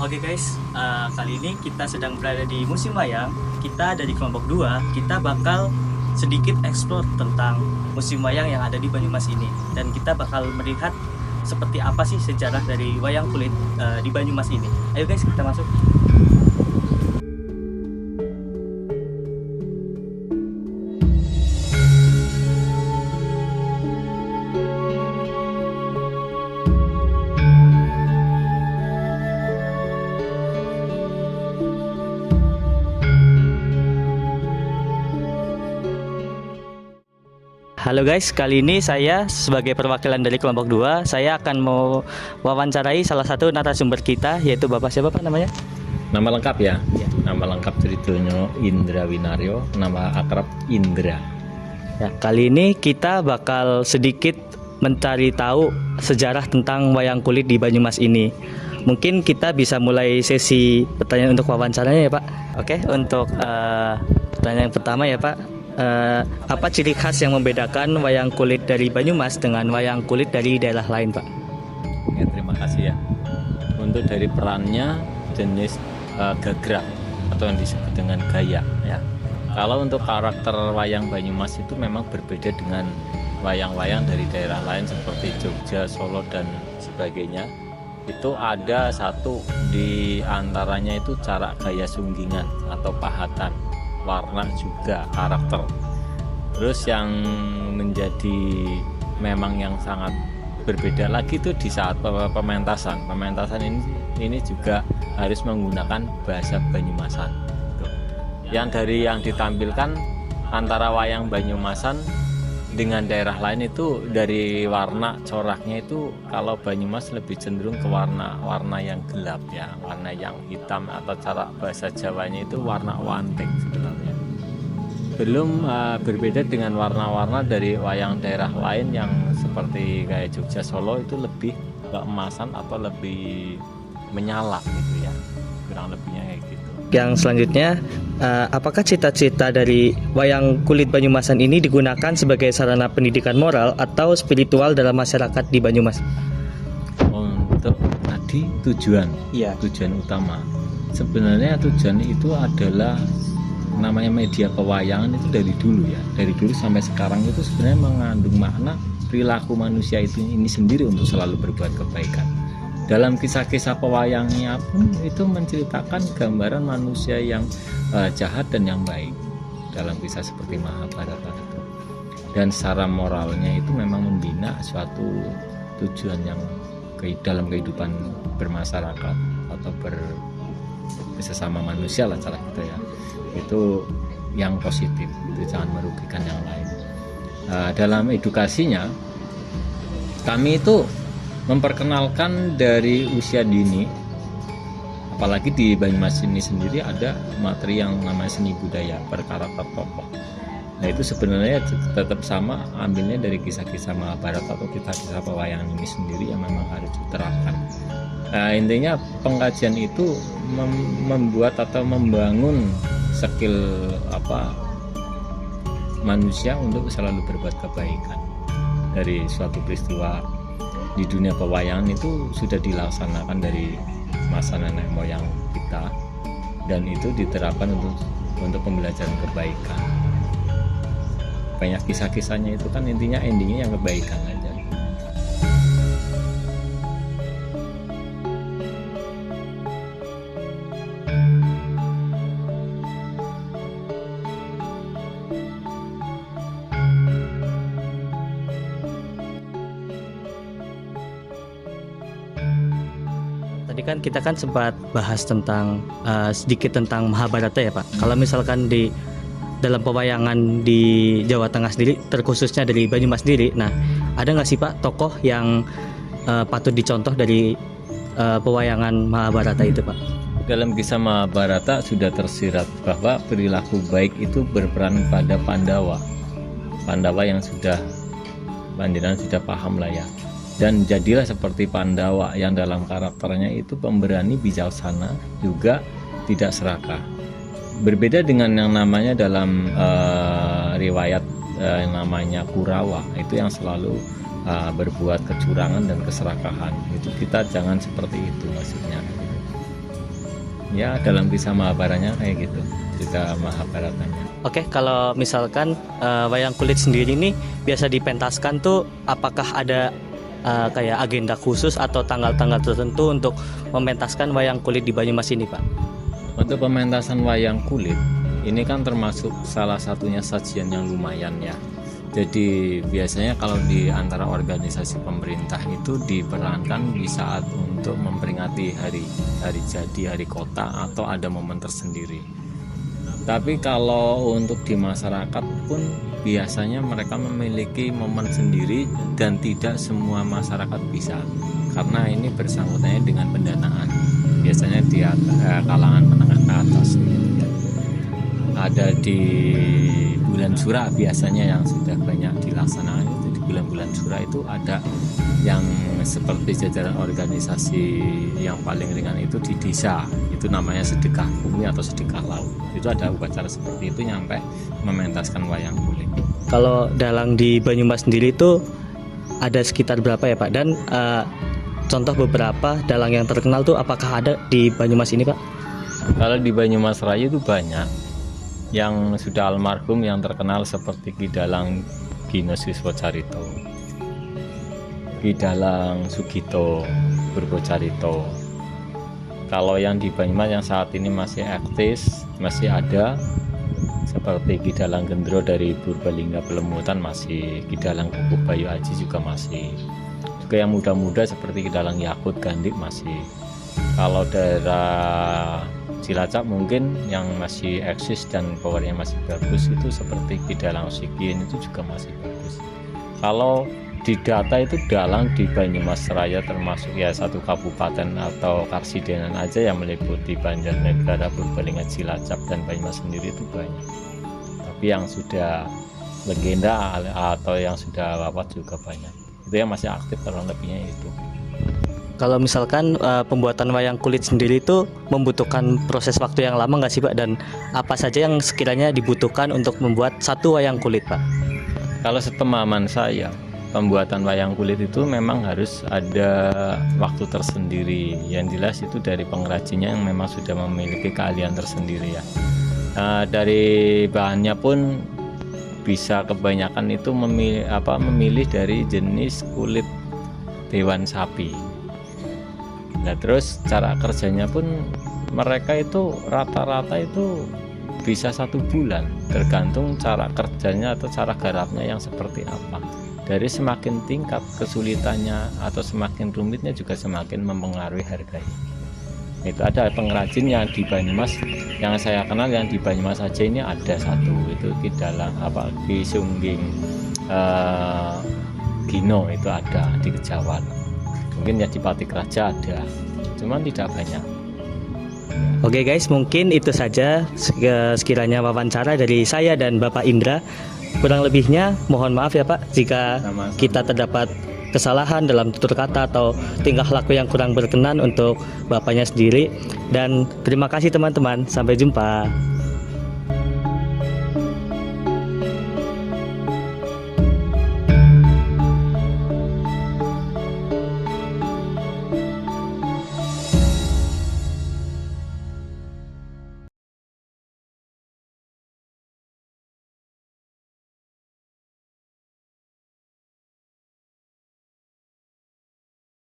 Oke guys, kali ini kita sedang berada di musim wayang. Kita dari kelompok 2, kita bakal sedikit eksplor tentang musim wayang yang ada di Banyumas ini. Dan kita bakal melihat seperti apa sih sejarah dari wayang kulit di Banyumas ini. Ayo guys, kita masuk. Halo guys, kali ini saya sebagai perwakilan dari kelompok 2, saya akan mau wawancarai salah satu narasumber kita, yaitu Bapak siapa Pak namanya? Nama lengkap ya? Ya. Nama lengkap Tridonyo Indra Winaryo, nama akrab Indra. Ya, kali ini kita bakal sedikit mencari tahu sejarah tentang wayang kulit di Banyumas ini. Mungkin kita bisa mulai sesi pertanyaan untuk wawancaranya ya Pak. Oke, untuk pertanyaan yang pertama ya Pak. Apa ciri khas yang membedakan wayang kulit dari Banyumas dengan wayang kulit dari daerah lain Pak? Ya, terima kasih ya. Untuk dari perannya jenis gagrak atau yang disebut dengan gaya ya. Kalau untuk karakter wayang Banyumas itu memang berbeda dengan wayang-wayang dari daerah lain seperti Jogja, Solo dan sebagainya. Itu ada satu di antaranya itu cara gaya sunggingan atau pahatan, warna juga karakter. Terus yang menjadi memang yang sangat berbeda lagi itu di saat pementasan. Pementasan ini juga harus menggunakan bahasa Banyumasan. Yang dari yang ditampilkan antara wayang Banyumasan dengan daerah lain itu dari warna coraknya itu kalau Banyumas lebih cenderung ke warna yang gelap ya, warna yang hitam atau cara bahasa Jawanya itu warna wanting sebenarnya. Belum berbeda dengan warna-warna dari wayang daerah lain yang seperti kayak Jogja, Solo itu lebih keemasan atau lebih menyala gitu ya, kurang lebihnya kayak gitu. Yang selanjutnya, apakah cita-cita dari wayang kulit Banyumasan ini digunakan sebagai sarana pendidikan moral atau spiritual dalam masyarakat di Banyumas? Untuk tadi tujuan utama. Sebenarnya tujuan itu adalah namanya media pewayangan itu dari dulu ya. Dari dulu sampai sekarang itu sebenarnya mengandung makna perilaku manusia ini sendiri untuk selalu berbuat kebaikan. Dalam kisah-kisah pewayangnya pun itu menceritakan gambaran manusia yang jahat dan yang baik dalam kisah seperti Mahabharata itu. Dan secara moralnya itu memang membina suatu tujuan yang dalam kehidupan bermasyarakat atau bersesama manusia lah cara kita ya. Itu yang positif, itu jangan merugikan yang lain. Dalam edukasinya kami itu memperkenalkan dari usia dini, apalagi di Banyumas ini sendiri ada materi yang namanya seni budaya berkarakter tokoh. Nah itu sebenarnya tetap sama ambilnya dari kisah-kisah Mahabharata atau kisah-kisah pewayangan ini sendiri yang memang harus diterapkan. Nah, intinya pengkajian itu membuat atau membangun skill manusia untuk selalu berbuat kebaikan. Dari suatu peristiwa di dunia pewayangan itu sudah dilaksanakan dari masa nenek moyang kita dan itu diterapkan untuk pembelajaran kebaikan. Banyak kisah-kisahnya itu kan intinya endingnya yang kebaikan aja. Tadi kan kita sempat bahas tentang sedikit tentang Mahabharata ya Pak. Kalau misalkan di dalam pewayangan di Jawa Tengah sendiri, terkhususnya dari Banyumas sendiri, nah ada nggak sih Pak tokoh yang patut dicontoh dari pewayangan Mahabharata itu Pak? Dalam kisah Mahabharata sudah tersirat bahwa perilaku baik itu berperan pada Pandawa. Pandawa yang sudah paham lah ya. Dan jadilah seperti Pandawa yang dalam karakternya itu pemberani, bijaksana, juga tidak serakah. Berbeda dengan yang namanya dalam riwayat yang namanya Kurawa, itu yang selalu berbuat kecurangan dan keserakahan. Itu kita jangan seperti itu maksudnya. ya dalam kisah Mahabharatanya kayak gitu, cerita Mahabharatanya. Oke, kalau misalkan wayang kulit sendiri ini biasa dipentaskan tuh, apakah ada kayak agenda khusus atau tanggal-tanggal tertentu untuk mementaskan wayang kulit di Banyumas ini, Pak? Untuk pementasan wayang kulit ini kan termasuk salah satunya sajian yang lumayan ya. Jadi biasanya kalau di antara organisasi pemerintah itu diperankan di saat untuk memperingati hari jadi, hari kota, atau ada momen tersendiri. Tapi kalau untuk di masyarakat pun biasanya mereka memiliki momen sendiri dan tidak semua masyarakat bisa, karena ini bersangkutannya dengan pendanaan. Biasanya di kalangan menengah ke atas gitu ya. Ada di bulan Sura biasanya yang sudah banyak dilaksanakan, itu di bulan-bulan Sura itu ada yang seperti jajaran organisasi yang paling ringan itu di desa, itu namanya sedekah bumi atau sedekah laut. Itu ada upacara seperti itu nyampe mementaskan wayang kulit. Kalau dalang di Banyumas sendiri itu ada sekitar berapa ya, Pak? Dan contoh beberapa dalang yang terkenal tuh apakah ada di Banyumas ini, Pak? Kalau di Banyumas Raya itu banyak yang sudah almarhum yang terkenal, seperti Ki Dalang Gino Siswocarito, Ki Dalang Sugito Purwocarito. Kalau yang di Banyumas yang saat ini masih aktif, masih ada, seperti Ki Dalang Gendro dari Purbalingga Pelemutan masih, Ki Dalang Kukuh Bayu Aji juga masih, juga yang muda-muda seperti Ki Dalang Yakut Gandik masih. Kalau daerah Cilacap mungkin yang masih eksis dan powernya masih bagus itu seperti Ki Dalang Sikin, itu juga masih bagus. Kalau di data itu dalang di Banyumas Raya termasuk ya satu kabupaten atau karsidenan aja yang meliputi Banjarnegara, Purbalingga, Cilacap dan Banyumas sendiri itu banyak. Tapi yang sudah legenda atau yang sudah wafat juga banyak. Itu yang masih aktif kurang lebihnya itu. Kalau misalkan pembuatan wayang kulit sendiri itu membutuhkan proses waktu yang lama nggak sih, Pak? Dan apa saja yang sekiranya dibutuhkan untuk membuat satu wayang kulit, Pak? Kalau sepemahaman saya, pembuatan wayang kulit itu memang harus ada waktu tersendiri. Yang jelas itu dari pengrajinnya yang memang sudah memiliki keahlian tersendiri ya. Dari bahannya pun bisa kebanyakan itu memilih dari jenis kulit hewan sapi. Nah terus cara kerjanya pun mereka itu rata-rata itu bisa 1 bulan, tergantung cara kerjanya atau cara garapnya yang seperti apa. Dari semakin tingkat kesulitannya atau semakin rumitnya juga semakin mempengaruhi harganya. Itu ada pengrajin yang di Banyumas yang saya kenal, yang di Banyumas saja ini ada satu, itu Ki Dalang Ki Sungging Gino, itu ada di Kejawan. Mungkin ya di Patik Raja ada, cuman tidak banyak. Oke guys, mungkin itu saja sekiranya wawancara dari saya dan Bapak Indra. Kurang lebihnya mohon maaf ya Pak jika kita terdapat kesalahan dalam tutur kata atau tingkah laku yang kurang berkenan untuk Bapaknya sendiri. Dan terima kasih teman-teman, sampai jumpa.